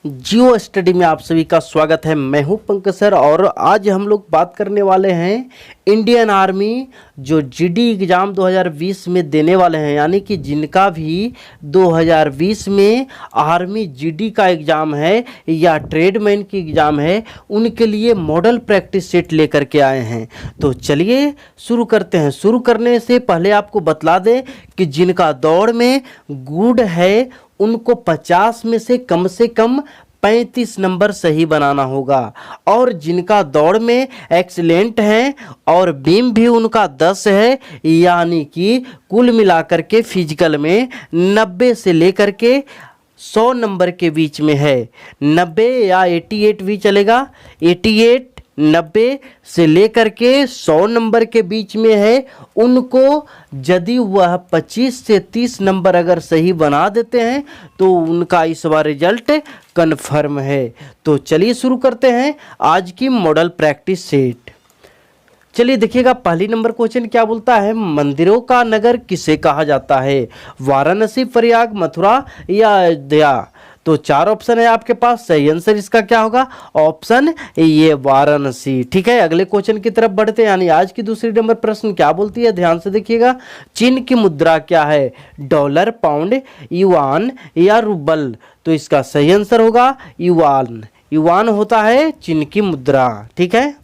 जियो study में आप सभी का स्वागत है। मैं हूं पंकज सर और आज हम लोग बात करने वाले हैं इंडियन आर्मी जो जीडी एग्ज़ाम 2020 में देने वाले हैं, यानी कि जिनका भी 2020 में आर्मी जीडी का एग्ज़ाम है या ट्रेडमैन की एग्ज़ाम है, उनके लिए मॉडल प्रैक्टिस सेट लेकर के आए हैं। तो चलिए शुरू करते हैं। शुरू करने से पहले आपको बतला दें कि जिनका दौड़ में गुड है उनको 50 में से कम 35 नंबर सही बनाना होगा, और जिनका दौड़ में एक्सीलेंट है और बीम भी उनका 10 है, यानी कि कुल मिलाकर के फिजिकल में 90 से लेकर के 100 नंबर के बीच में है। 90 या 88 भी चलेगा। 88 90 से लेकर के 100 नंबर के बीच में है, उनको यदि वह 25 से 30 नंबर अगर सही बना देते हैं तो उनका इस बार रिजल्ट कन्फर्म है। तो चलिए शुरू करते हैं आज की मॉडल प्रैक्टिस सेट। चलिए देखिएगा, पहली नंबर क्वेश्चन क्या बोलता है, मंदिरों का नगर किसे कहा जाता है? वाराणसी, प्रयाग, मथुरा या अयोध्या? तो 4 ऑप्शन है आपके पास। सही आंसर इसका क्या होगा? ऑप्शन ये वाराणसी। ठीक है, अगले क्वेश्चन की तरफ बढ़ते हैं। यानी आज की दूसरी नंबर प्रश्न क्या बोलती है, ध्यान से देखिएगा। चीन की मुद्रा क्या है? डॉलर, पाउंड, युआन या रूबल? तो इसका सही आंसर होगा युआन। युआन होता है चीन की मुद्रा। ठीक है,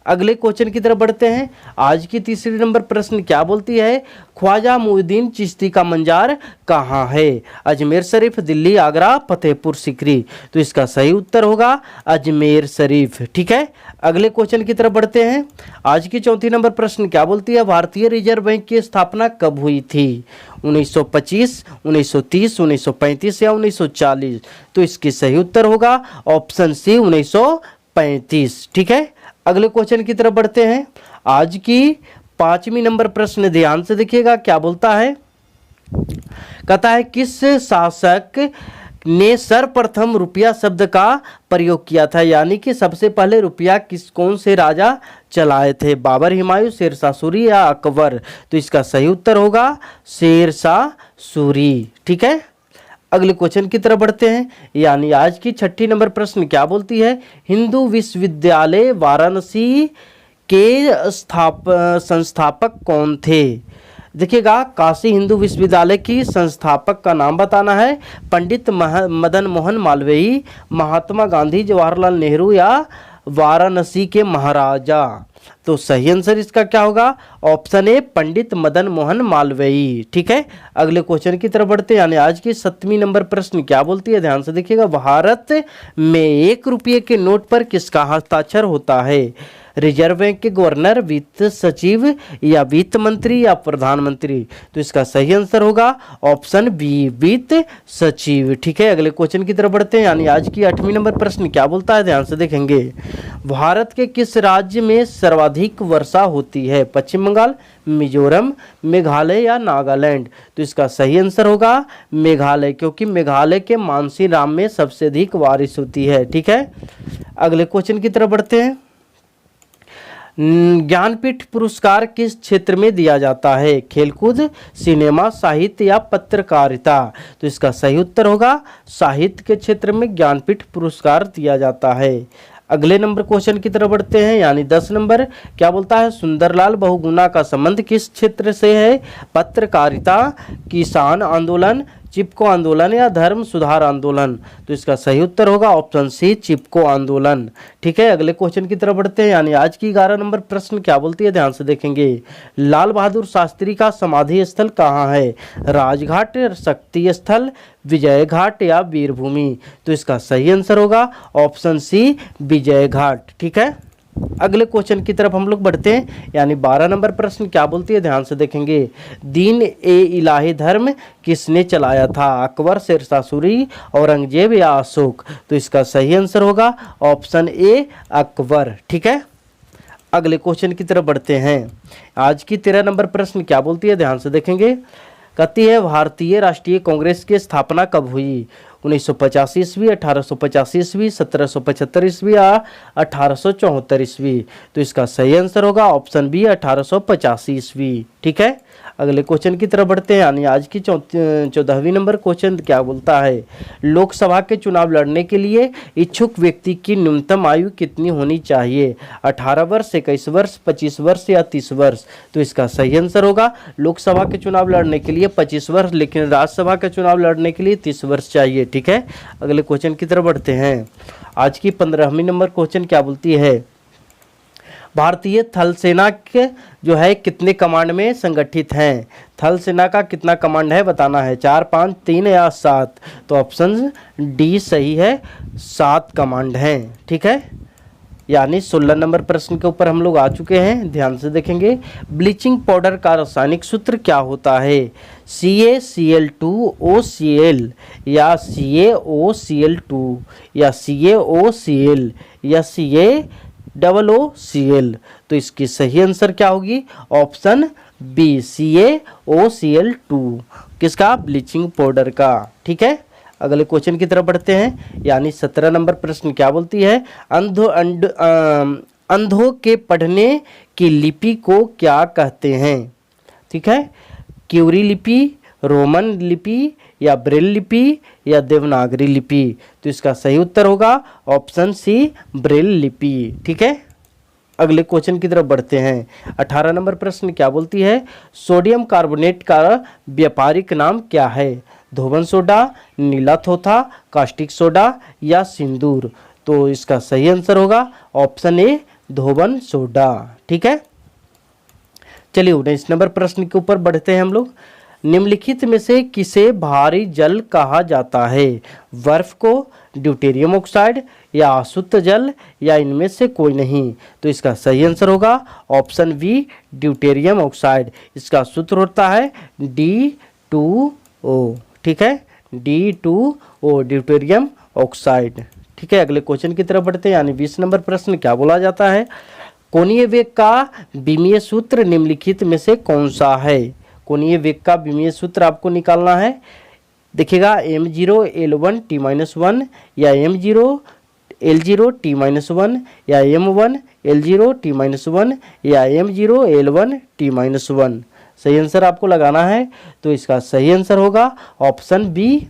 अगले क्वेश्चन की तरफ बढ़ते हैं। आज की तीसरी नंबर प्रश्न क्या बोलती है, ख्वाजा मुइनुद्दीन चिश्ती का मंजार कहाँ है? अजमेर शरीफ, दिल्ली, आगरा, फतेहपुर सीकरी? तो इसका सही उत्तर होगा अजमेर शरीफ। ठीक है, अगले क्वेश्चन की तरफ बढ़ते हैं। आज की चौथी नंबर प्रश्न क्या बोलती है, भारतीय रिजर्व बैंक की स्थापना कब हुई थी? 1925, 1930, 1935 या 1940? तो इसकी सही उत्तर होगा ऑप्शन सी 1935। ठीक है, अगले क्वेश्चन की तरफ बढ़ते हैं। आज की 5वीं नंबर प्रश्न ध्यान से देखिएगा, क्या बोलता है, कहता है किस शासक ने सर्वप्रथम रुपया शब्द का प्रयोग किया था? यानी कि सबसे पहले रुपया कौन से राजा चलाए थे? बाबर, हुमायूं, शेरशाह सूरी या अकबर? तो इसका सही उत्तर होगा शेरशाह सूरी। ठीक है, अगले क्वेश्चन की तरफ बढ़ते हैं। यानी आज की 6ठी नंबर प्रश्न क्या बोलती है, हिंदू विश्वविद्यालय वाराणसी के संस्थापक कौन थे? देखिएगा, काशी हिंदू विश्वविद्यालय की संस्थापक का नाम बताना है। पंडित मदन मोहन मालवीय, महात्मा गांधी, जवाहरलाल नेहरू या वाराणसी के महाराजा? तो सही आंसर इसका क्या होगा? Option A Pandit Madan Mohan Malviya. ठीक है, अगले क्वेश्चन की तरफ बढ़ते हैं। यानी आज की 7वीं नंबर प्रश्न क्या बोलती है, ध्यान से देखिएगा। भारत में 1 रुपये के नोट पर किसका हस्ताक्षर होता है? रिजर्व बैंक के गवर्नर, वित्त सचिव या वित्त मंत्री या प्रधानमंत्री? तो इसका सही आंसर होगा ऑप्शन बी वित्त सचिव। ठीक है, अगले क्वेश्चन की तरफ बढ़ते हैं। यानी आज की 8वीं नंबर प्रश्न क्या बोलता है, ध्यान से देखेंगे। भारत के किस राज्य में सर्वाधिक वर्षा होती है? पश्चिम बंगाल, मिजोरम, मेघालय या नागालैंड? तो इसका सही आंसर होगा मेघालय, क्योंकि मेघालय के मानसीराम में सबसे अधिक बारिश होती है। ठीक है, अगले क्वेश्चन की तरफ बढ़ते हैं। ज्ञानपीठ पुरस्कार किस क्षेत्र में दिया जाता है? खेलकूद, सिनेमा, साहित्य या पत्रकारिता? तो इसका सही उत्तर होगा साहित्य के क्षेत्र में ज्ञानपीठ पुरस्कार दिया जाता है। अगले नंबर क्वेश्चन की तरफ बढ़ते हैं। यानी 10 नंबर क्या बोलता है, सुंदरलाल बहुगुणा का संबंध किस क्षेत्र से है? पत्रकारिता, किसान आंदोलन, चिपको आंदोलन या धर्म सुधार आंदोलन? तो इसका सही उत्तर होगा ऑप्शन सी चिपको आंदोलन। ठीक है, अगले क्वेश्चन की तरफ बढ़ते हैं। यानी आज की 11 नंबर प्रश्न क्या बोलती है, ध्यान से देखेंगे। लाल बहादुर शास्त्री का समाधि स्थल कहाँ है? राजघाट, शक्ति स्थल, विजय घाट या वीरभूमि? तो इसका सही आंसर होगा ऑप्शन सी विजय घाट। ठीक है, अगले क्वेश्चन की तरफ हम लोग बढ़ते हैं। यानी 12 नंबर प्रश्न क्या बोलती है, ध्यान से देखेंगे। दीन ए इलाही धर्म किसने चलाया था? अकबर, शेरशाह सूरी, औरंगजेब या अशोक? तो इसका सही आंसर होगा ऑप्शन ए अकबर। ठीक है, अगले क्वेश्चन की तरफ बढ़ते हैं। आज की 13 नंबर प्रश्न क्या बोलती है, ध्यान से देखेंगे। कहती है भारतीय राष्ट्रीय कांग्रेस की स्थापना कब हुई? 1985 ईस्वी, 1885 ईस्वी, 1775 ईस्वी या 1874 ईस्वी? तो इसका सही आंसर होगा ऑप्शन बी 1885 ईस्वी। ठीक है, अगले क्वेश्चन की तरफ बढ़ते हैं। यानी आज की 14वीं नंबर क्वेश्चन क्या बोलता है, लोकसभा के चुनाव लड़ने के लिए इच्छुक व्यक्ति की न्यूनतम आयु कितनी होनी चाहिए, 18 वर्ष, 21 वर्ष, 25 वर्ष या 30 वर्ष। तो इसका सही आंसर होगा लोकसभा के चुनाव लड़ने के लिए 25 वर्ष, लेकिन राज्यसभा के चुनाव लड़ने के लिए 30 वर्ष चाहिए। ठीक है, अगले क्वेश्चन की तरफ बढ़ते हैं। आज की 15वीं नंबर क्वेश्चन क्या बोलती है, भारतीय थल सेना के जो है कितने कमांड में संगठित हैं, थल सेना का कितना कमांड है बताना है, 4, 5, 3 या 7। तो ऑप्शन डी सही है, 7 कमांड हैं। ठीक है, यानी 16 नंबर प्रश्न के ऊपर हम लोग आ चुके हैं, ध्यान से देखेंगे। ब्लीचिंग पाउडर का रासायनिक सूत्र क्या होता है, CaCl2OCl या CaOCl2 या CaOCl या CaOOCl। तो इसकी सही आंसर क्या होगी, ऑप्शन बी CaOCl2 किसका, ब्लीचिंग पाउडर का। ठीक है, अगले क्वेश्चन की तरफ बढ़ते हैं। यानी 17 नंबर प्रश्न क्या बोलती है, अंधों के पढ़ने की लिपि को क्या कहते हैं। ठीक है, क्यूरी लिपि, रोमन लिपि या ब्रेल लिपि या देवनागरी लिपि। तो इसका सही उत्तर होगा ऑप्शन सी ब्रेल लिपि। ठीक है, अगले क्वेश्चन की तरफ बढ़ते हैं। 18 नंबर प्रश्न क्या बोलती है, सोडियम कार्बोनेट का व्यापारिक नाम क्या है, धोवन सोडा, नीला थोथा, कास्टिक सोडा या सिंदूर। तो इसका सही आंसर होगा ऑप्शन ए धोवन सोडा। ठीक है, चलिए 19 नंबर प्रश्न के ऊपर बढ़ते हैं हम लोग। निम्नलिखित में से किसे भारी जल कहा जाता है, बर्फ को, ड्यूटेरियम ऑक्साइड या अशुद्ध जल या इनमें से कोई नहीं। तो इसका सही आंसर होगा ऑप्शन बी ड्यूटेरियम ऑक्साइड। इसका सूत्र होता है D2O। ठीक है, D2O ड्यूटेरियम ऑक्साइड। ठीक है, अगले क्वेश्चन की तरफ बढ़ते हैं। यानी 20 नंबर प्रश्न क्या बोला जाता है, कोणीय वेग का विमीय सूत्र निम्नलिखित में से कौन सा है। कोणीय वेग का विमीय सूत्र आपको निकालना है, देखिएगा m0 L1 T-1 या m0 L0 T-1 या m1 L0 T-1 या m0 L1 T-1। सही आंसर आपको लगाना है। तो इसका सही आंसर होगा option B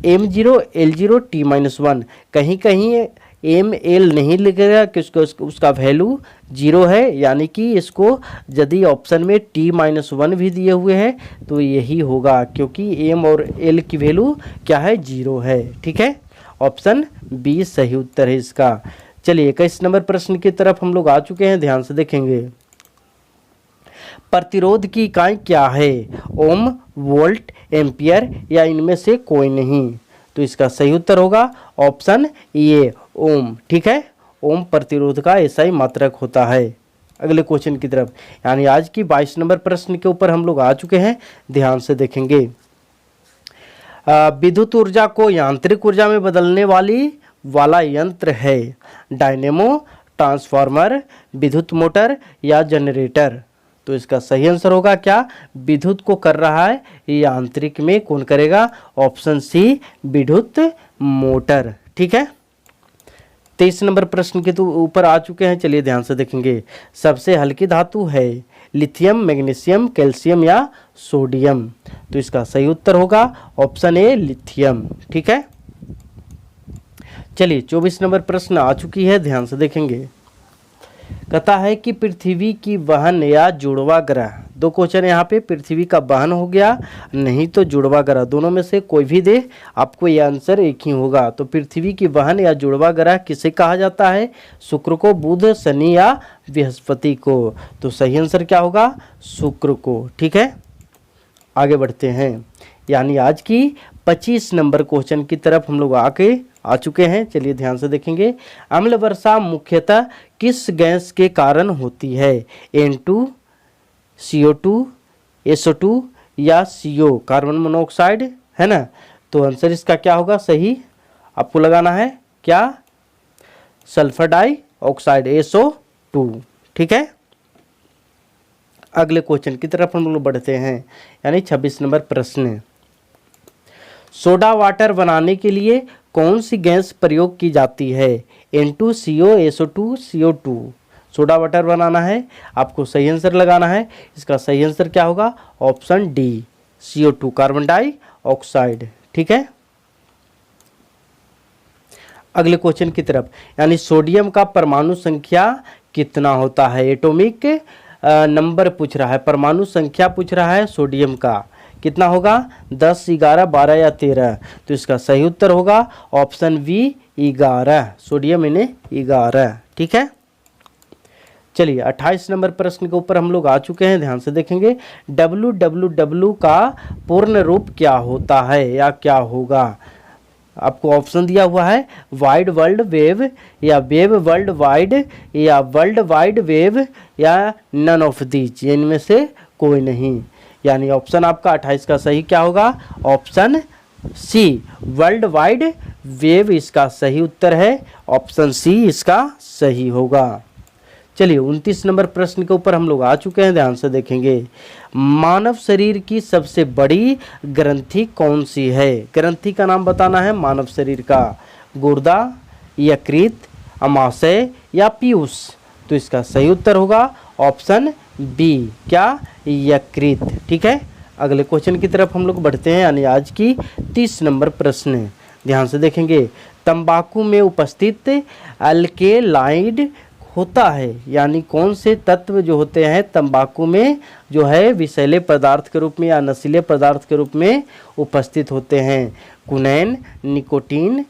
m0 L0 T-1। कहीं कहीं ml नहीं लिखेगा कि उसका वैल्यू 0 है, यानी कि इसको यदि ऑप्शन में T-1 भी दिए हुए हैं तो यही होगा, क्योंकि m और l की वैल्यू क्या है, 0 है। ठीक है, ऑप्शन बी सही उत्तर है इसका। चलिए 21 नंबर प्रश्न की तरफ हम लोग आ चुके हैं, ध्यान से देखेंगे। प्रतिरोध की इकाई क्या है, ओम, वोल्ट, एम्पियर या इनमें से कोई नहीं। तो इसका सही उत्तर होगा ऑप्शन ए ओम। ठीक है, ओम प्रतिरोध का ऐसा ही मात्रक होता है। अगले क्वेश्चन की तरफ, यानी आज की 22 नंबर प्रश्न के ऊपर हम लोग आ चुके हैं, ध्यान से देखेंगे। विद्युत ऊर्जा को यांत्रिक ऊर्जा में बदलने वाला यंत्र है, डायनेमो, ट्रांसफार्मर, विद्युत मोटर या जनरेटर। तो इसका सही आंसर होगा क्या, विद्युत को कर रहा है यांत्रिक में कौन करेगा, ऑप्शन सी विद्युत मोटर। ठीक है, 23 नंबर प्रश्न के तो ऊपर आ चुके हैं, चलिए ध्यान से देखेंगे। सबसे हल्की धातु है, लिथियम, मैग्नीशियम, कैल्शियम या सोडियम। तो इसका सही उत्तर होगा ऑप्शन ए लिथियम। ठीक है, चलिए 24 नंबर प्रश्न आ चुकी है, ध्यान से देखेंगे। कहता है कि पृथ्वी की बहन या जुड़वा ग्रह, दो क्वेश्चन यहाँ पे, पृथ्वी का बहन हो गया नहीं तो जुड़वा ग्रह, दोनों में से कोई भी दे आपको ये आंसर एक ही होगा। तो पृथ्वी की बहन या जुड़वा ग्रह किसे कहा जाता है, शुक्र को, बुध, शनि या बृहस्पति को। तो सही आंसर क्या होगा, शुक्र को। ठीक है, आगे बढ़ते हैं। यानी आज की 25 नंबर क्वेश्चन की तरफ हम लोग आ चुके हैं, चलिए ध्यान से देखेंगे। अम्ल वर्षा मुख्यतः किस गैस के कारण होती है, N2, CO2, SO2 या CO, कार्बन मोनोऑक्साइड, है ना। तो आंसर इसका क्या होगा, सही आपको लगाना है क्या, सल्फर डाइऑक्साइड SO2। ठीक है, अगले क्वेश्चन की तरफ हम लोग बढ़ते हैं। यानी 26 नंबर प्रश्न, सोडा वाटर बनाने के लिए कौन सी गैस प्रयोग की जाती है, N2CO, SO2, CO2। Soda water बनाना है, आपको सही आंसर लगाना है। इसका सही आंसर क्या होगा? Option D, CO2 carbon dioxide. ठीक है, अगले क्वेश्चन की तरफ, यानी सोडियम का परमाणु संख्या कितना होता है? एटॉमिक नंबर पूछ रहा है, परमाणु संख्या पूछ रहा है सोडियम का, कितना होगा? 10, 11, 12 या 13? तो इसका सही उत्तर होगा ऑप्शन बी 11, सोडियम इन्हें 11। ठीक है, चलिए 28 नंबर प्रश्न के ऊपर हम लोग आ चुके हैं, ध्यान से देखेंगे। WWW का पूर्ण रूप क्या होता है या क्या होगा? आपको ऑप्शन दिया हुआ है, वाइड वर्ल्ड वेव, या वेव वर्ल्ड वाइड, या वर्ल्ड वाइड वेव, या नन ऑफ दीज, इनमें से कोई नहीं। यानी ऑप्शन आपका 28 का सही क्या होगा? Option C, world wide web इसका सही उत्तर है, ऑप्शन सी इसका सही होगा। चलिए 29 नंबर प्रश्न के ऊपर हम लोग आ चुके हैं, ध्यान से देखेंगे। मानव शरीर की सबसे बड़ी ग्रंथि कौन सी है? ग्रंथि का नाम बताना है मानव शरीर का, गुर्दा, यकृत, अमाशय या पीयूष? तो इसका सही उत्तर होगा ऑप्शन बी, क्या? यकृत। ठीक है, अगले क्वेश्चन की तरफ हम लोग बढ़ते हैं, यानी आज की 30 नंबर प्रश्न, ध्यान से देखेंगे। तंबाकू में उपस्थित अल्केलाइड होता है, यानी कौन से तत्व जो होते हैं तंबाकू में जो है विषैले पदार्थ के रूप में या नशीले पदार्थ के रूप में उपस्थित होते हैं? कुनैन, निकोटीन,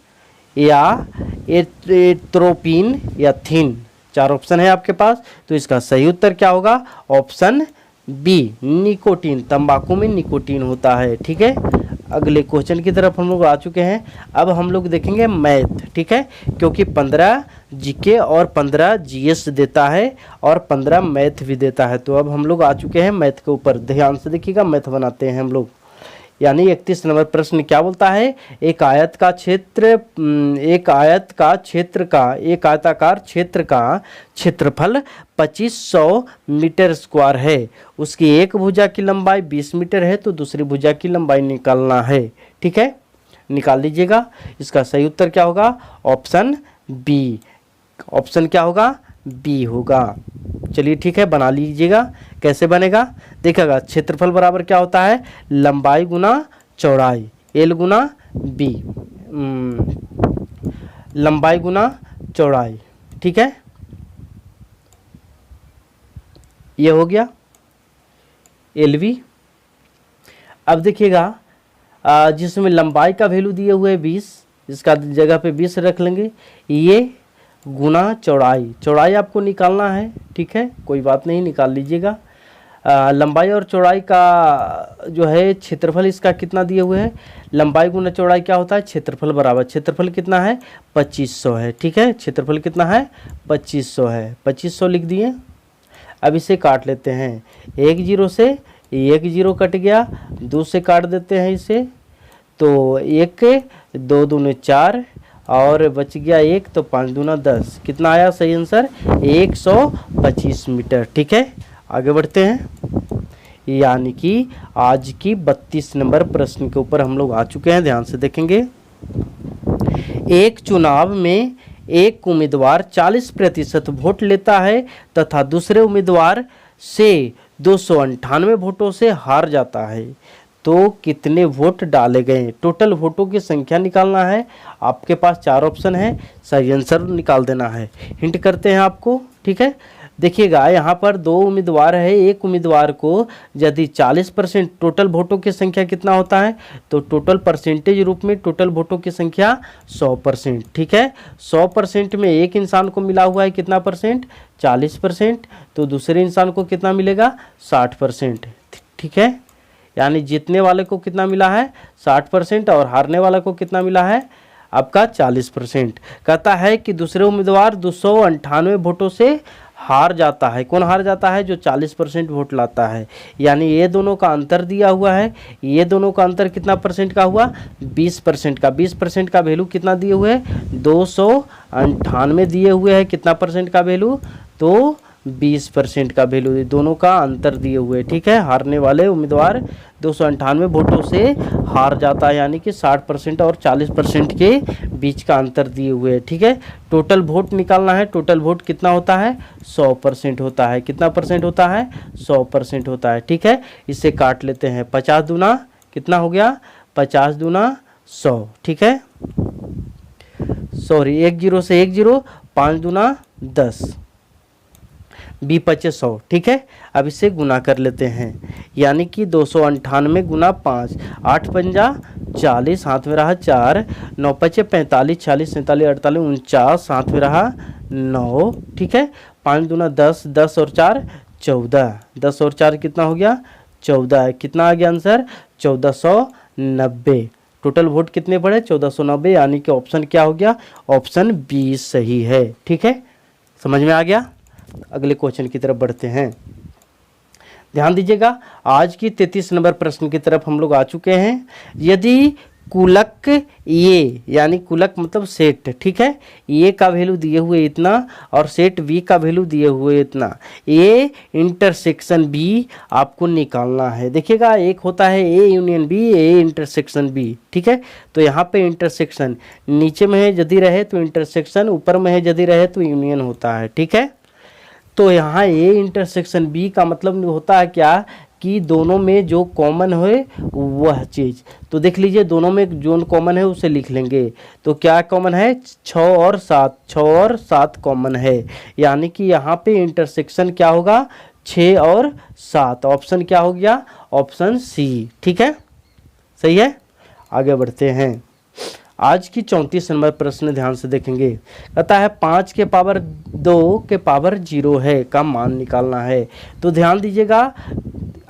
या एट्रोपिन, या थीन? 4 ऑप्शन है आपके पास, तो इसका सही उत्तर क्या होगा? ऑप्शन बी, निकोटीन, तंबाकू में निकोटीन होता है। ठीक है, अगले क्वेश्चन की तरफ हम लोग आ चुके हैं। अब हम लोग देखेंगे मैथ। ठीक है, क्योंकि 15 जीके और 15 जीएस देता है और 15 मैथ भी देता है, तो अब हम लोग आ चुके हैं मैथ के ऊपर, ध्यान से देखिएगा, मैथ बनाते हैं हम लोग। यानी 31 नंबर प्रश्न क्या बोलता है? एक आयताकार क्षेत्र का क्षेत्रफल 2500 मीटर स्क्वायर है, उसकी एक भुजा की लंबाई 20 मीटर है, तो दूसरी भुजा की लंबाई निकालना है। ठीक है, निकाल लीजिएगा। इसका सही उत्तर क्या होगा? ऑप्शन बी, ऑप्शन क्या होगा? बी होगा। चलिए ठीक है, बना लीजिएगा। कैसे बनेगा देखिएगा, क्षेत्रफल बराबर क्या होता है? लंबाई गुना चौड़ाई, एल गुना बी, लंबाई गुना चौड़ाई। ठीक है, ये हो गया LV। अब देखिएगा, जिसमें लंबाई का वैल्यू दिए हुए 20, इसका जगह पे 20 रख लेंगे, ये गुना चौड़ाई, चौड़ाई आपको निकालना है। ठीक है, कोई बात नहीं, निकाल लीजिएगा। लंबाई और चौड़ाई का जो है क्षेत्रफल इसका कितना दिए हुए हैं? लंबाई गुना चौड़ाई क्या होता है? क्षेत्रफल बराबर, क्षेत्रफल कितना है? 2500 है। ठीक है, क्षेत्रफल कितना है? 2500 है, 2500 लिख दिए। अब इसे काट लेते हैं, 1 0 से 1 0 कट गया, 2 से काट देते हैं इसे, तो 1 2 दूने 4 और बच गया 1, तो 5 दूना 10, कितना आया सही आंसर? 125 मीटर। ठीक है, आगे बढ़ते हैं, यानी कि आज की 32 नंबर प्रश्न के ऊपर हम लोग आ चुके हैं, ध्यान से देखेंगे। एक चुनाव में एक उम्मीदवार 40% वोट लेता है तथा दूसरे उम्मीदवार से 298 वोटों से हार जाता है, तो कितने वोट डाले गए? टोटल वोटों की संख्या निकालना है। आपके पास 4 ऑप्शन है, सही आंसर निकाल देना है। हिंट करते हैं आपको। ठीक है, देखिएगा, यहाँ पर 2 उम्मीदवार है, एक उम्मीदवार को यदि 40%, टोटल वोटों की संख्या कितना होता है? तो टोटल परसेंटेज रूप में टोटल वोटों की संख्या 100%। ठीक है, 100% में एक इंसान को मिला हुआ है कितना परसेंट? 40%, तो दूसरे इंसान को कितना मिलेगा? 60%। ठीक है, यानी जीतने वाले को कितना मिला है? 60% और हारने वाले को कितना मिला है? आपका 40%। कहता है कि दूसरे उम्मीदवार 298 वोटों से हार जाता है। कौन हार जाता है? जो 40% वोट लाता है। यानी ये दोनों का अंतर दिया हुआ है, ये दोनों का अंतर कितना परसेंट का हुआ? 20% का। 20% का वैल्यू कितना दिए हुए हैं? 298 दिए हुए हैं। कितना परसेंट का वैल्यू? तो 20% का वैल्यू, दोनों का अंतर दिए हुए, ठीक है। हारने वाले उम्मीदवार 298 वोटों से हार जाता है, यानी कि 60% और 40% के बीच का अंतर दिए हुए, ठीक है। टोटल वोट निकालना है, टोटल वोट कितना होता है, 100% होता है। कितना परसेंट होता है, 100% होता है, ठीक है। इसे काट लेते हैं, 50 दूना कितना हो गया, 50 दूना 100, ठीक है। सॉरी, 1 0 से 1 0, 5 दूना 10, 20 100, ठीक है। अब इसे गुना कर लेते हैं, यानी कि 298 गुना 5, 8 पंजा 40, हाथ में रहा 4, 9 पचे 45, 46 47 48 49, हाथ में रहा 9, ठीक है। 5 दूना 10, 10 और 4 14, 10 और 4 कितना हो गया, 14। कितना आ गया आंसर, 1490। टोटल वोट कितने पड़े, 1490, यानी कि ऑप्शन क्या हो गया, ऑप्शन बी सही है, ठीक है। समझ में आ गया। अगले क्वेश्चन की तरफ बढ़ते हैं, ध्यान दीजिएगा। आज की 33 नंबर प्रश्न की तरफ हम लोग आ चुके हैं। यदि कुलक ए, यानी कुलक मतलब सेट, ठीक है, ए का वैल्यू दिए हुए इतना और सेट बी का वैल्यू दिए हुए इतना, ए इंटरसेक्शन बी आपको निकालना है। देखिएगा, एक होता है A union B, A intersection B, ठीक है। तो यहाँ पे इंटरसेक्शन नीचे में है यदि रहे तो इंटरसेक्शन, ऊपर में है यदि रहे तो यूनियन होता है, ठीक है। तो यहाँ ए इंटरसेक्शन बी का मतलब होता है क्या, कि दोनों में जो कॉमन है वह चीज़। तो देख लीजिए, दोनों में जो कॉमन है उसे लिख लेंगे। तो क्या कॉमन है, 6 और 7, 6 और 7 कॉमन है, यानी कि यहाँ पे इंटरसेक्शन क्या होगा, 6 और 7। ऑप्शन क्या हो गया, ऑप्शन सी, ठीक है, सही है। आगे बढ़ते हैं, आज की 34 नंबर प्रश्न ध्यान से देखेंगे। कहता है 5 के पावर 2 के पावर 0 है का मान निकालना है। तो ध्यान दीजिएगा,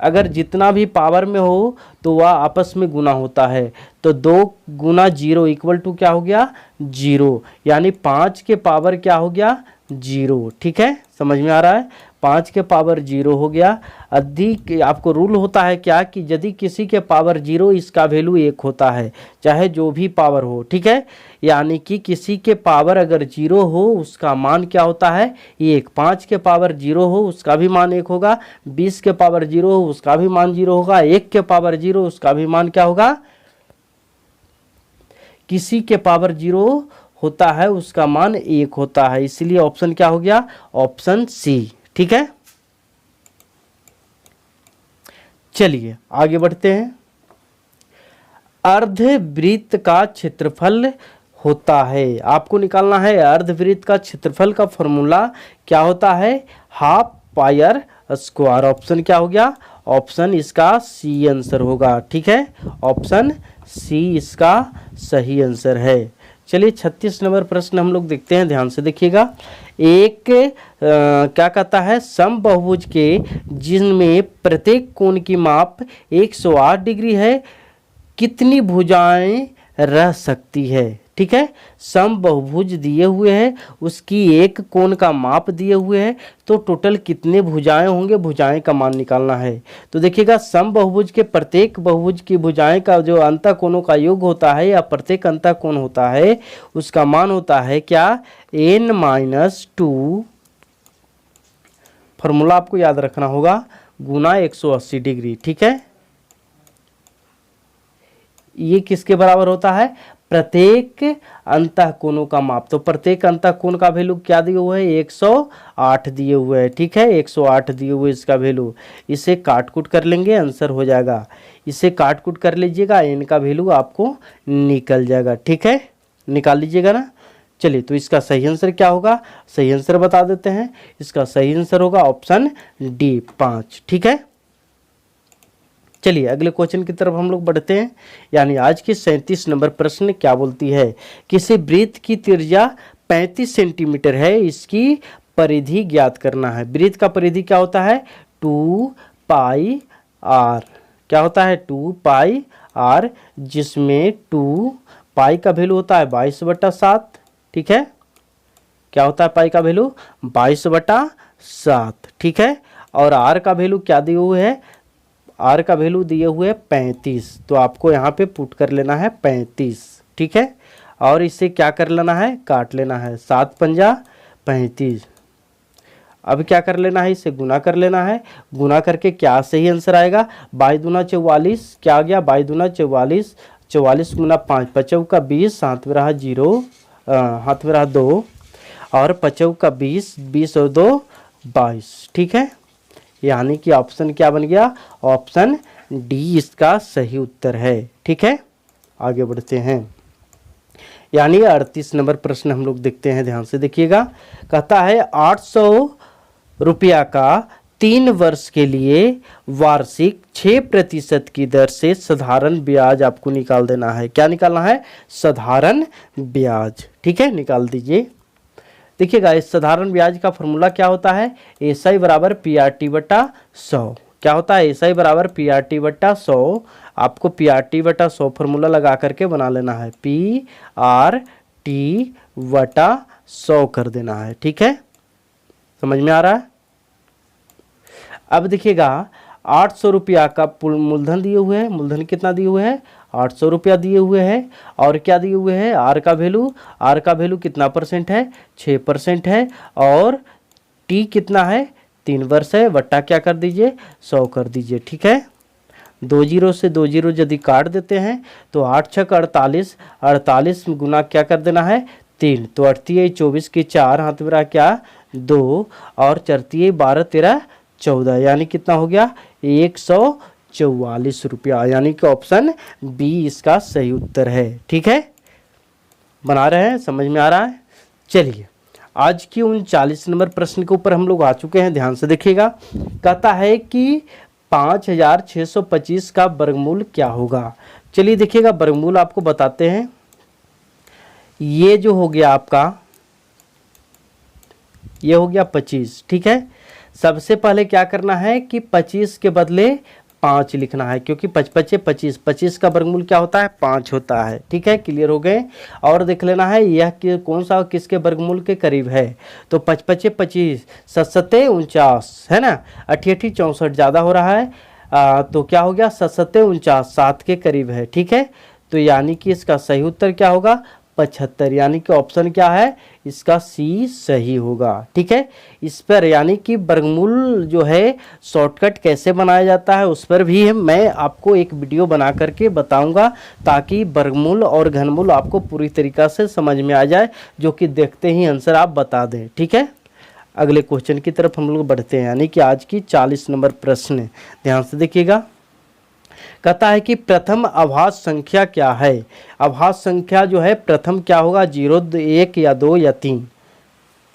अगर जितना भी पावर में हो तो वह आपस में गुना होता है। तो 2 गुना 0 इक्वल टू क्या हो गया, 0, यानी 5 के पावर क्या हो गया, 0, ठीक है। समझ में आ रहा है, 5 के पावर 0 हो गया। अधिक आपको रूल होता है क्या, कि यदि किसी के पावर 0 इसका वैल्यू 1 होता है, चाहे जो भी पावर हो, ठीक है। यानी कि किसी के पावर अगर 0 हो उसका मान क्या होता है, 1। 5 के पावर 0 हो उसका भी मान 1 होगा, 20 के पावर 0 हो उसका भी मान 0 होगा, 1 के पावर 0 उसका भी मान क्या होगा, किसी के पावर 0 होता है उसका मान 1 होता है। इसलिए ऑप्शन क्या हो गया, ऑप्शन सी, ठीक है। चलिए आगे बढ़ते हैं। अर्धवृत्त का क्षेत्रफल होता है, आपको निकालना है अर्धवृत्त का क्षेत्रफल का फॉर्मूला क्या होता है, half pi r square. Option क्या हो गया, ऑप्शन इसका सी आंसर होगा, ठीक है। ऑप्शन सी इसका सही आंसर है। चलिए 36 नंबर प्रश्न हम लोग देखते हैं, ध्यान से देखिएगा। एक क्या कहता है, समबाहुभुज के जिनमें प्रत्येक कोण की माप 108 डिग्री है, कितनी भुजाएं रह सकती है, ठीक है। समबाहुभुज दिए हुए हैं, उसकी एक कोण का माप दिए हुए हैं, तो टोटल कितने भुजाएं होंगे, भुजाएं का मान निकालना है। तो देखिएगा, समबाहुभुज के प्रत्येक बहुभुज की भुजाएं का जो अंतःकोणों का योग होता है या प्रत्येक अंतःकोण होता है उसका मान होता है क्या, n-2, फॉर्मूला आपको याद रखना होगा, गुना 180 डिग्री, ठीक है। ये किसके बराबर होता है, प्रत्येक अंतःकोणों का माप। तो प्रत्येक अंतःकोण का वैल्यू क्या दिए हुए है, 108 दिए हुए है, ठीक है। 108 दिए हुए इसका वैल्यू, इसे काट कूट कर लेंगे, आंसर हो जाएगा। इसे काट कूट कर लीजिएगा, n का वैल्यू आपको निकल जाएगा, ठीक है। निकाल लीजिएगा ना। चलिए, तो इसका सही आंसर क्या होगा, सही आंसर बता देते हैं। इसका सही आंसर होगा ऑप्शन डी 5, ठीक है। चलिए अगले क्वेश्चन की तरफ हम लोग बढ़ते हैं, यानी आज की 37 नंबर प्रश्न क्या बोलती है, किसी वृत्त की त्रिज्या 35 सेंटीमीटर है, इसकी परिधि ज्ञात करना है। वृत्त का परिधि क्या होता है, 2 पाई आर, क्या होता है, 2 पाई आर, जिसमें 2 पाई का वैल्यू होता है 22/7, ठीक है। क्या होता है पाई का वैल्यू, 22/7, ठीक है। और आर का वैल्यू क्या दिए हुए है, आर का वैल्यू दिए हुए 35, तो आपको यहाँ पे पुट कर लेना है 35, ठीक है। और इसे क्या कर लेना है, काट लेना है, 7 पंजा 35। अब क्या कर लेना है, इसे गुना कर लेना है। गुना करके क्या सही आंसर आएगा, 22 दूना 44, क्या आ गया 22 दूना 44, 44 गुना 5, 5 का 20, हाथ में रहा 0, हाथ में रहा 2, और 5 का 20, 20 और 2 22, ठीक है। यानी कि ऑप्शन क्या बन गया, ऑप्शन डी इसका सही उत्तर है, ठीक है। आगे बढ़ते हैं, यानी 38 नंबर प्रश्न हम लोग देखते हैं, ध्यान से देखिएगा। कहता है 800 रुपया का 3 वर्ष के लिए वार्षिक 6% की दर से साधारण ब्याज आपको निकाल देना है। क्या निकालना है, साधारण ब्याज, ठीक है, निकाल दीजिए। देखिएगा इस साधारण ब्याज का फॉर्मूला क्या होता है, एसआई बराबर पीआरटी बटा 100। क्या होता है, एसआई बराबर पीआरटी बटा 100। आपको पीआरटी बटा 100 फॉर्मूला लगा करके बना लेना है, पीआरटी बटा 100 कर देना है, ठीक है, समझ में आ रहा है। अब देखिएगा 800 रुपया का मूलधन दिए हुए हैं, मूलधन कितना दिए हुए हैं, 800 रुपया दिए हुए हैं, और क्या दिए हुए हैं, आर का वैल्यू कितना परसेंट है, 6% है, और टी कितना है, 3 वर्ष है, वट्टा क्या कर दीजिए 100 कर दीजिए, ठीक है। 2 जीरो से 2 जीरो यदि काट देते हैं तो 8 छक 48, 48 में गुना क्या कर देना है 3, तो 88 24 की 4, हाथ में रहा क्या 2, और 4 12 13 14, यानी कितना हो गया 144 रुपया, यानी कि ऑप्शन बी इसका सही उत्तर है, ठीक है। बना रहे हैं, समझ में आ रहा है। चलिए आज की 39 नंबर प्रश्न के ऊपर हम लोग आ चुके हैं, ध्यान से देखिएगा। कहता है कि 5625 का वर्गमूल क्या होगा। चलिए देखिएगा वर्गमूल आपको बताते हैं। ये जो हो गया आपका, ये हो गया 25, ठीक है। सबसे पहले क्या करना है कि 25 के बदले 5 लिखना है, क्योंकि 55 25, 25 का वर्गमूल क्या होता है 5 होता है, ठीक है, क्लियर हो गए। और देख लेना है यह कौन सा किसके वर्गमूल के करीब है, तो 55 25, 7 49 है ना, 88 64 ज़्यादा हो रहा है, तो क्या हो गया 7 49 7 के करीब है, ठीक है। तो यानी कि इसका सही उत्तर क्या होगा 75, यानी कि ऑप्शन क्या है इसका सी सही होगा, ठीक है। इस पर यानी कि वर्गमूल जो है शॉर्टकट कैसे बनाया जाता है उस पर भी मैं आपको एक वीडियो बना करके बताऊंगा, ताकि वर्गमूल और घनमूल आपको पूरी तरीक़ा से समझ में आ जाए, जो कि देखते ही आंसर आप बता दें, ठीक है। अगले क्वेश्चन की तरफ हम लोग बढ़ते हैं, यानी कि आज की 40 नंबर प्रश्न, ध्यान से देखिएगा। कहता है कि प्रथम अभाज्य संख्या क्या है। अभाज्य संख्या जो है प्रथम क्या होगा, 0 1 या 2 या 3,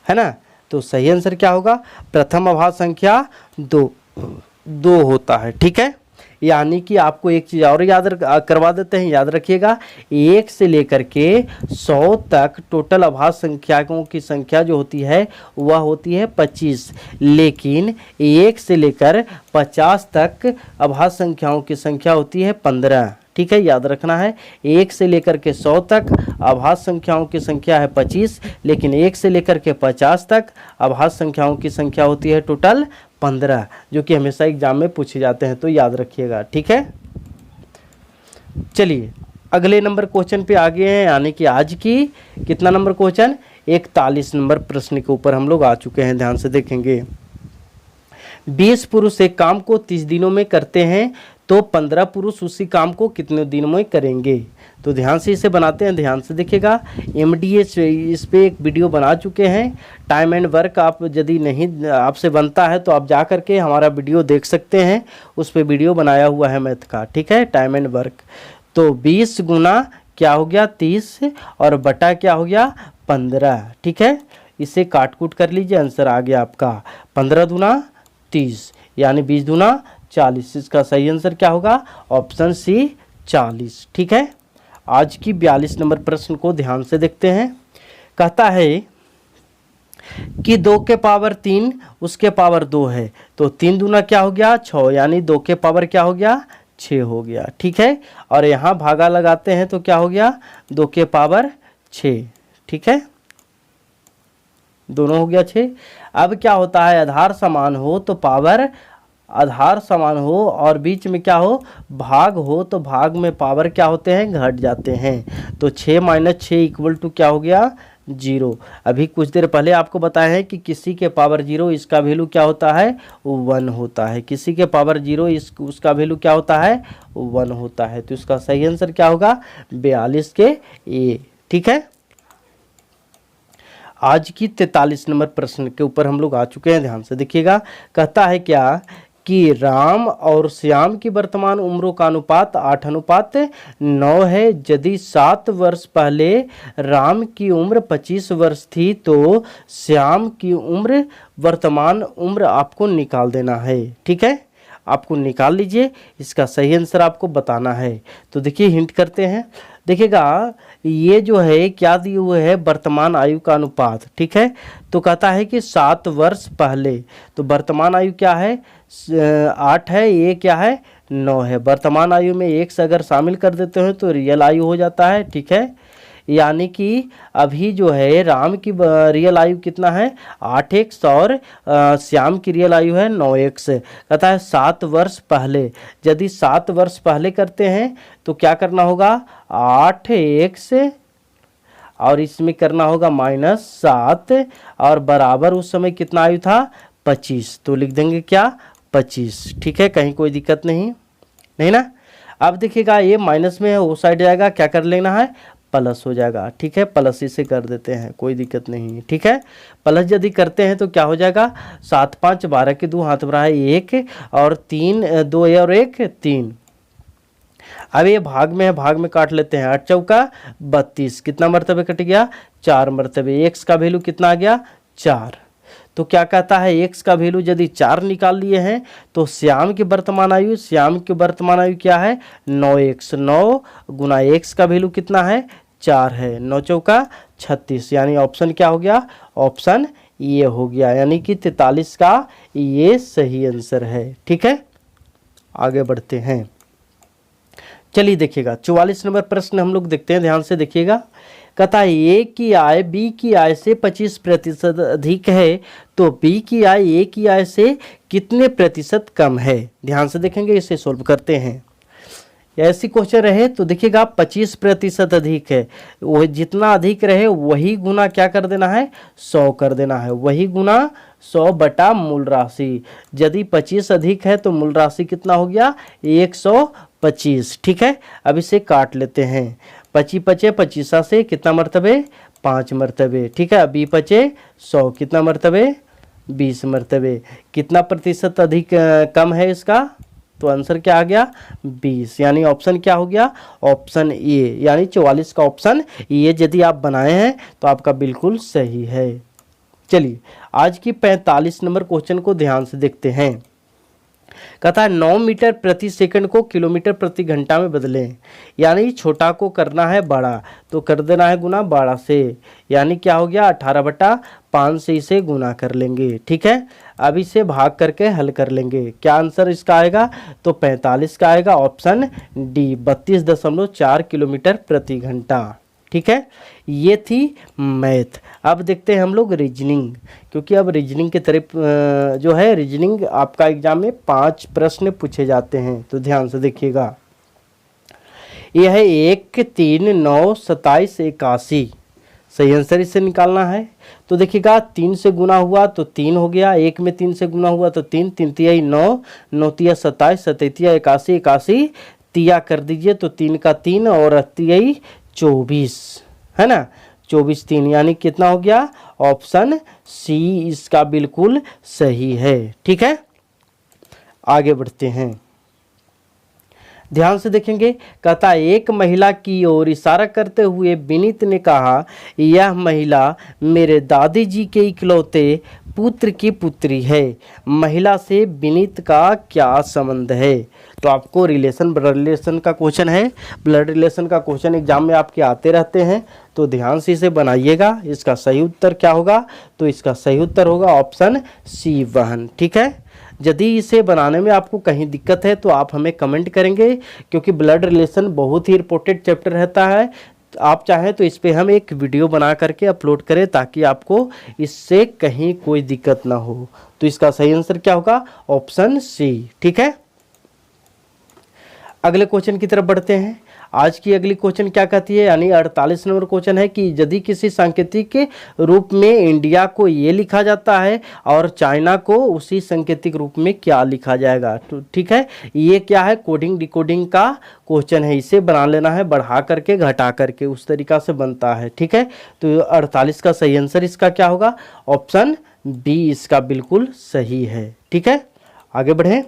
है ना। तो सही आंसर क्या होगा, प्रथम अभाज्य संख्या 2 होता है, ठीक है। यानी कि आपको एक चीज़ और याद करवा देते हैं, याद रखिएगा 1 से लेकर के 100 तक टोटल अभाज्य संख्याओं की संख्या जो होती है वह होती है 25, लेकिन 1 से लेकर 50 तक अभाज्य संख्याओं की संख्या होती है 15, ठीक है, याद रखना है। 1 से लेकर के 100 तक अभाज्य संख्याओं की संख्या है 25, लेकिन 1 से लेकर के 50 तक अभाज्य संख्याओं की संख्या होती है टोटल 15, जो कि हमेशा एग्जाम में पूछे जाते हैं, तो याद रखिएगा, ठीक है। चलिए अगले नंबर क्वेश्चन पे आगे हैं, यानी कि आज की कितना नंबर क्वेश्चन 41 नंबर प्रश्न के ऊपर हम लोग आ चुके हैं, ध्यान से देखेंगे। 20 पुरुष एक काम को 30 दिनों में करते हैं, तो 15 पुरुष उसी काम को कितने दिनों में करेंगे। तो ध्यान से इसे बनाते हैं, ध्यान से देखिएगा। MDH इस पे एक वीडियो बना चुके हैं, टाइम एंड वर्क। आप यदि नहीं आपसे बनता है तो आप जा करके हमारा वीडियो देख सकते हैं, उस पे वीडियो बनाया हुआ है मैथ का, ठीक है, टाइम एंड वर्क। तो 20 गुना क्या हो गया 30, और बटा क्या हो गया 15, ठीक है। इसे काट कूट कर लीजिए, आंसर आ गया आपका 15 दूना 30, यानी 20 दूना 40। इसका सही आंसर क्या होगा, ऑप्शन सी 40, ठीक है। आज की 42 नंबर प्रश्न को ध्यान से देखते हैं। कहता है कि 2 के पावर 3 उसके पावर 2 है, तो 3 दूना क्या हो गया 6, यानी 2 के पावर क्या हो गया 6 हो गया, ठीक है। और यहाँ भागा लगाते हैं तो क्या हो गया 2 के पावर 6, ठीक है, दोनों हो गया 6। अब क्या होता है, आधार समान हो तो पावर, आधार समान हो और बीच में क्या हो भाग हो, तो भाग में पावर क्या होते हैं घट जाते हैं। तो 6 - 6 = क्या हो गया जीरो। अभी कुछ देर पहले आपको बताया है कि किसी के पावर जीरो इसका वैल्यू क्या होता है, 1 होता है। किसी के पावर जीरो उसका वैल्यू क्या होता है, 1 होता है। तो इसका सही आंसर क्या होगा, 42 के ए। ठीक है, आज की 43 नंबर प्रश्न के ऊपर हम लोग आ चुके हैं, ध्यान से देखिएगा। कहता है क्या कि राम और श्याम की वर्तमान उम्रों का अनुपात 8:9 है। यदि 7 वर्ष पहले राम की उम्र 25 वर्ष थी तो श्याम की उम्र वर्तमान उम्र आपको निकाल देना है। ठीक है, आपको निकाल लीजिए, इसका सही आंसर आपको बताना है। तो देखिए हिंट करते हैं, देखिएगा ये जो है क्या दिए हुए है, वर्तमान आयु का अनुपात। ठीक है, तो कहता है कि 7 वर्ष पहले, तो वर्तमान आयु क्या है, 8 है, ये क्या है, 9 है। वर्तमान आयु में 1 से अगर शामिल कर देते हैं तो रियल आयु हो जाता है। ठीक है, यानी कि अभी जो है राम की रियल आयु कितना है, 8x, और श्याम की रियल आयु है 9x। कहता है 7 वर्ष पहले, यदि 7 वर्ष पहले करते हैं तो क्या करना होगा, 8x और इसमें करना होगा -7 और बराबर उस समय कितना आयु था, 25। तो लिख देंगे क्या, 25। ठीक है, कहीं कोई दिक्कत नहीं ना। अब देखिएगा ये माइनस में है, वो साइड जाएगा, क्या कर लेना है, प्लस हो जाएगा। ठीक है, प्लस इसे कर देते हैं, कोई दिक्कत नहीं है। ठीक है, प्लस यदि करते हैं तो क्या हो जाएगा, 7 5 12 के 2 हाथ में रहा है 1 और 3 2 और 1 3। अब ये भाग में है, भाग में काट लेते हैं, 8 चौका 32, कितना मरतबे कट गया, 4 मरतबे। x का वैल्यू कितना आ गया, 4। तो क्या कहता है, x का वैल्यू यदि 4 निकाल लिए हैं तो श्याम की वर्तमान आयु, श्याम की वर्तमान आयु क्या है, 9x। 9 गुना x का वैल्यू कितना है, 4 है। 9 चौका 36, यानी ऑप्शन क्या हो गया, ऑप्शन ये हो गया, यानी कि 43 का ये सही आंसर है। ठीक है, आगे बढ़ते हैं। चलिए देखिएगा 44 नंबर प्रश्न हम लोग देखते हैं, ध्यान से देखिएगा। कहता है ए की आय बी की आय से 25% अधिक है तो बी की आय ए की आय से कितने प्रतिशत कम है। ध्यान से देखेंगे, इसे सोल्व करते हैं। ऐसी क्वेश्चन रहे तो देखिएगा 25% अधिक है, वो जितना अधिक रहे वही गुना क्या कर देना है, 100 कर देना है। वही गुना 100 बटा मूल राशि। यदि 25 अधिक है तो मूल राशि कितना हो गया, 125। ठीक है, अब इसे काट लेते हैं, 25 पचे 25 से कितना मरतबे, 5 मरतबे। ठीक है, बी पचे 100, कितना मरतबे, 20 मरतबे। कितना प्रतिशत अधिक कम है इसका, तो आंसर क्या आ गया, 20। यानी ऑप्शन क्या हो गया, ऑप्शन ए, यानी 44 का ऑप्शन ये यदि आप बनाए हैं तो आपका बिल्कुल सही है। चलिए आज की 45 नंबर क्वेश्चन को ध्यान से देखते हैं। कहता है 9 मीटर प्रति सेकंड को किलोमीटर प्रति घंटा में बदलें, यानी छोटा को करना है बड़ा, तो कर देना है गुना 12 से, यानी क्या हो गया, 18/5 से इसे गुना कर लेंगे। ठीक है, अब इसे भाग करके हल कर लेंगे, क्या आंसर इसका आएगा, तो 45 का आएगा, ऑप्शन डी, 32.4 किलोमीटर प्रति घंटा। ठीक है, ये थी मैथ। अब देखते हैं हम लोग रीजनिंग, क्योंकि अब रीजनिंग की तरफ जो है, रीजनिंग आपका एग्जाम में 5 प्रश्न पूछे जाते हैं, तो ध्यान से देखिएगा। यह है 1 3 9 27 81, सही आंसर इसे निकालना है। तो देखिएगा 3 से गुना हुआ तो 3 हो गया, 1 में 3 से गुना हुआ तो 3, 3 तिया 9, 9 तिया 27, 27 81, 81 तिया कर दीजिए तो 3 का 3 और तिया 24, है ना, 24 3, यानी कितना हो गया, ऑप्शन सी इसका बिल्कुल सही है। ठीक है, आगे बढ़ते हैं, ध्यान से देखेंगे। कहता है एक महिला की ओर इशारा करते हुए विनीत ने कहा, यह महिला मेरे दादी जी के इकलौते पुत्र की पुत्री है। महिला से विनीत का क्या संबंध है। तो आपको ब्लड रिलेशन का क्वेश्चन है, ब्लड रिलेशन का क्वेश्चन एग्जाम में आपके आते रहते हैं, तो ध्यान से इसे बनाइएगा। इसका सही उत्तर क्या होगा, तो इसका सही उत्तर होगा ऑप्शन सी 1। ठीक है, यदि इसे बनाने में आपको कहीं दिक्कत है तो आप हमें कमेंट करेंगे, क्योंकि ब्लड रिलेशन बहुत ही इंपॉर्टेंट चैप्टर रहता है। आप चाहें तो इस पे हम एक वीडियो बना करके अपलोड करें ताकि आपको इससे कहीं कोई दिक्कत ना हो। तो इसका सही आंसर क्या होगा, ऑप्शन सी। ठीक है, अगले क्वेश्चन की तरफ बढ़ते हैं। आज की अगली क्वेश्चन क्या कहती है, यानी 48 नंबर क्वेश्चन है कि यदि किसी सांकेतिक के रूप में इंडिया को ये लिखा जाता है और चाइना को उसी सांकेतिक रूप में क्या लिखा जाएगा। तो ठीक है, ये क्या है, कोडिंग डिकोडिंग का क्वेश्चन है, इसे बना लेना है, बढ़ा करके घटा करके उस तरीका से बनता है। ठीक है, तो 48 का सही आंसर इसका क्या होगा, ऑप्शन बी इसका बिल्कुल सही है। ठीक है, आगे बढ़े।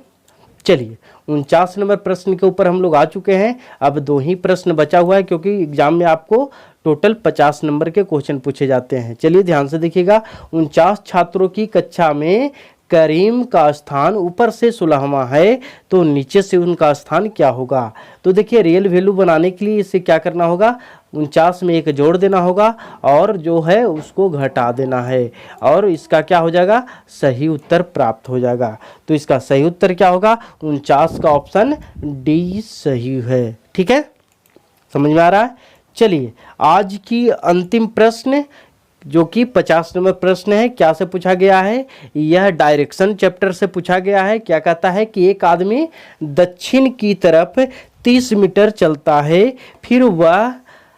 चलिए 49 नंबर प्रश्न के ऊपर हम लोग आ चुके हैं। अब 2 ही प्रश्न बचा हुआ है क्योंकि एग्जाम में आपको टोटल 50 नंबर के क्वेश्चन पूछे जाते हैं। चलिए ध्यान से देखिएगा। 49 छात्रों की कक्षा में करीम का स्थान ऊपर से 16वां है तो नीचे से उनका स्थान क्या होगा। तो देखिए रियल वैल्यू बनाने के लिए इसे क्या करना होगा, 49 में 1 जोड़ देना होगा और जो है उसको घटा देना है और इसका क्या हो जाएगा, सही उत्तर प्राप्त हो जाएगा। तो इसका सही उत्तर क्या होगा, 49 का ऑप्शन डी सही है। ठीक है, समझ में आ रहा है। चलिए आज की अंतिम प्रश्न जो कि 50 नंबर प्रश्न है, क्या से पूछा गया है, यह डायरेक्शन चैप्टर से पूछा गया है। क्या कहता है कि एक आदमी दक्षिण की तरफ 30 मीटर चलता है, फिर वह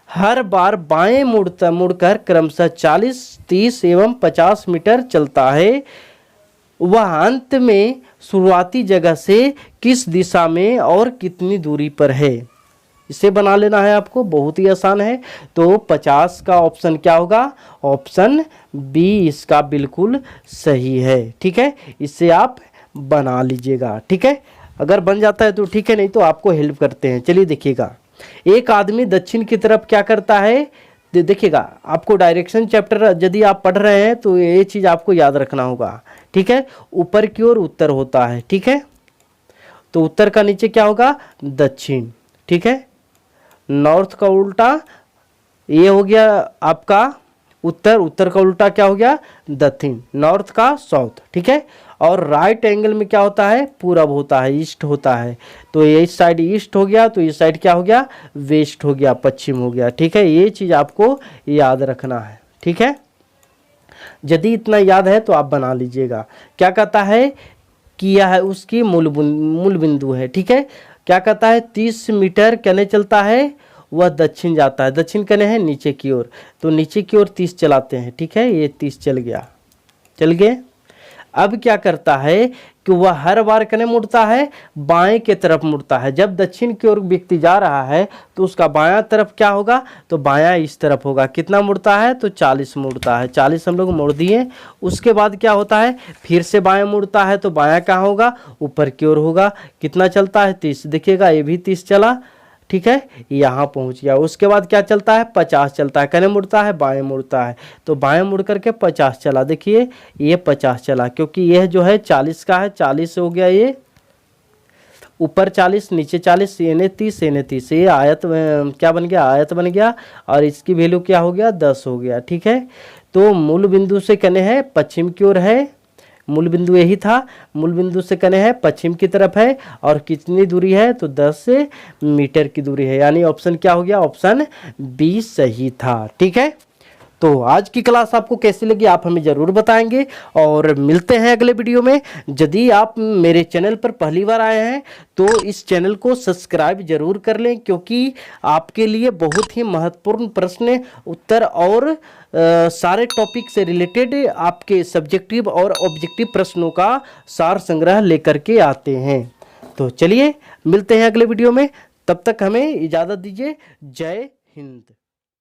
हर बार बाएं मुड़कर क्रमशः 40, 30 एवं 50 मीटर चलता है। वह अंत में शुरुआती जगह से किस दिशा में और कितनी दूरी पर है, इसे बना लेना है आपको, बहुत ही आसान है। तो 50 का ऑप्शन क्या होगा, ऑप्शन बी इसका बिल्कुल सही है। ठीक है, इसे आप बना लीजिएगा। ठीक है, अगर बन जाता है तो ठीक है, नहीं तो आपको हेल्प करते हैं। चलिए देखिएगा, एक आदमी दक्षिण की तरफ क्या करता है, देखिएगा आपको डायरेक्शन चैप्टर यदि आप पढ़ रहे हैं तो ये चीज़ आपको याद रखना होगा। ठीक है, ऊपर की ओर उत्तर होता है। ठीक है, तो उत्तर का नीचे क्या होगा, दक्षिण। ठीक है, नॉर्थ का उल्टा ये हो गया आपका उत्तर, उत्तर का उल्टा क्या हो गया, दक्षिण, नॉर्थ का साउथ। ठीक है, और राइट एंगल में क्या होता है, पूरब होता है, ईस्ट होता है। तो ये इस साइड ईस्ट हो गया तो इस साइड क्या हो गया, वेस्ट हो गया, पश्चिम हो गया। ठीक है, ये चीज़ आपको याद रखना है। ठीक है, यदि इतना याद है तो आप बना लीजिएगा। क्या कहता है कि यह उसकी मूल बिंदु है। ठीक है, क्या कहता है 30 मीटर कहने चलता है, वह दक्षिण जाता है, दक्षिण कहने हैं नीचे की ओर, तो नीचे की ओर 30 चलाते हैं। ठीक है, ये 30 चल गया, चल गए। अब क्या करता है कि वह हर बार कहने मुड़ता है, बाएं के तरफ मुड़ता है। जब दक्षिण की ओर व्यक्ति जा रहा है तो उसका बायां तरफ क्या होगा, तो बायां इस तरफ होगा। कितना मुड़ता है, तो 40 मुड़ता है, 40 हम लोग मोड़ दिए। उसके बाद क्या होता है, फिर से बायां मुड़ता है तो बायां कहाँ होगा, ऊपर की ओर होगा। कितना चलता है, 30। देखिएगा ये भी 30 चला। ठीक है, यहाँ पहुँच गया। उसके बाद क्या चलता है, 50 चलता है, कहने मुड़ता है, बाएं मुड़ता है, तो बाएं मुड़ करके 50 चला। देखिए ये 50 चला, क्योंकि यह जो है 40 का है, 40 हो गया, ये ऊपर 40 नीचे 40, एने 30 एने 30, ये आयत क्या बन गया, आयत बन गया। और इसकी वैल्यू क्या हो गया, 10 हो गया। ठीक है, तो मूल बिंदु से कहने हैं पश्चिम की ओर है, मूल बिंदु यही था, मूल बिंदु से कहने हैं पश्चिम की तरफ है और कितनी दूरी है, तो 10 मीटर की दूरी है। यानी ऑप्शन क्या हो गया, ऑप्शन बी सही था। ठीक है, तो आज की क्लास आपको कैसी लगी आप हमें ज़रूर बताएंगे और मिलते हैं अगले वीडियो में। यदि आप मेरे चैनल पर पहली बार आए हैं तो इस चैनल को सब्सक्राइब जरूर कर लें, क्योंकि आपके लिए बहुत ही महत्वपूर्ण प्रश्न उत्तर और सारे टॉपिक से रिलेटेड आपके सब्जेक्टिव और ऑब्जेक्टिव प्रश्नों का सार संग्रह लेकर के आते हैं। तो चलिए मिलते हैं अगले वीडियो में, तब तक हमें इजाज़त दीजिए। जय हिंद।